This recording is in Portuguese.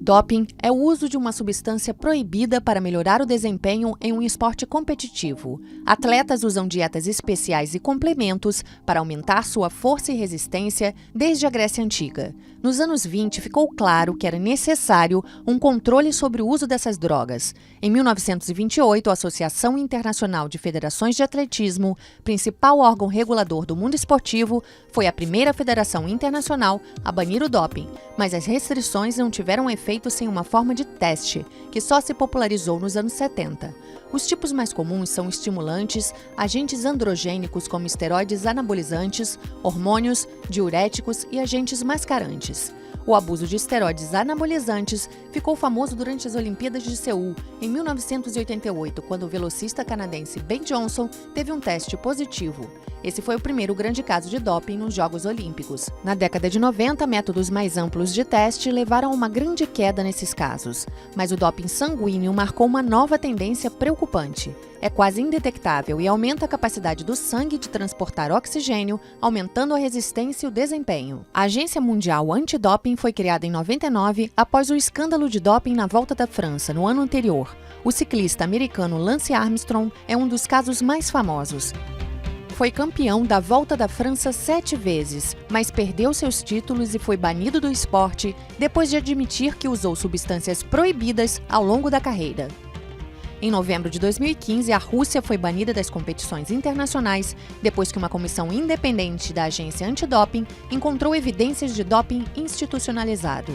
Doping é o uso de uma substância proibida para melhorar o desempenho em um esporte competitivo. Atletas usam dietas especiais e complementos para aumentar sua força e resistência desde a Grécia Antiga. Nos anos 20, ficou claro que era necessário um controle sobre o uso dessas drogas. Em 1928, a Associação Internacional de Federações de Atletismo, principal órgão regulador do mundo esportivo, foi a primeira federação internacional a banir o doping, mas as restrições não tiveram efeito sem uma forma de teste, que só se popularizou nos anos 70. Os tipos mais comuns são estimulantes, agentes androgênicos como esteroides anabolizantes, hormônios, diuréticos e agentes mascarantes. O abuso de esteroides anabolizantes ficou famoso durante as Olimpíadas de Seul, em 1988, quando o velocista canadense Ben Johnson teve um teste positivo. Esse foi o primeiro grande caso de doping nos Jogos Olímpicos. Na década de 90, métodos mais amplos de teste levaram a uma grande queda nesses casos. Mas o doping sanguíneo marcou uma nova tendência preocupante. É quase indetectável e aumenta a capacidade do sangue de transportar oxigênio, aumentando a resistência e o desempenho. A Agência Mundial Antidoping foi criada em 99 após o escândalo de doping na Volta da França, no ano anterior. O ciclista americano Lance Armstrong é um dos casos mais famosos. Foi campeão da Volta da França 7 vezes, mas perdeu seus títulos e foi banido do esporte depois de admitir que usou substâncias proibidas ao longo da carreira. Em novembro de 2015, a Rússia foi banida das competições internacionais depois que uma comissão independente da agência antidoping encontrou evidências de doping institucionalizado.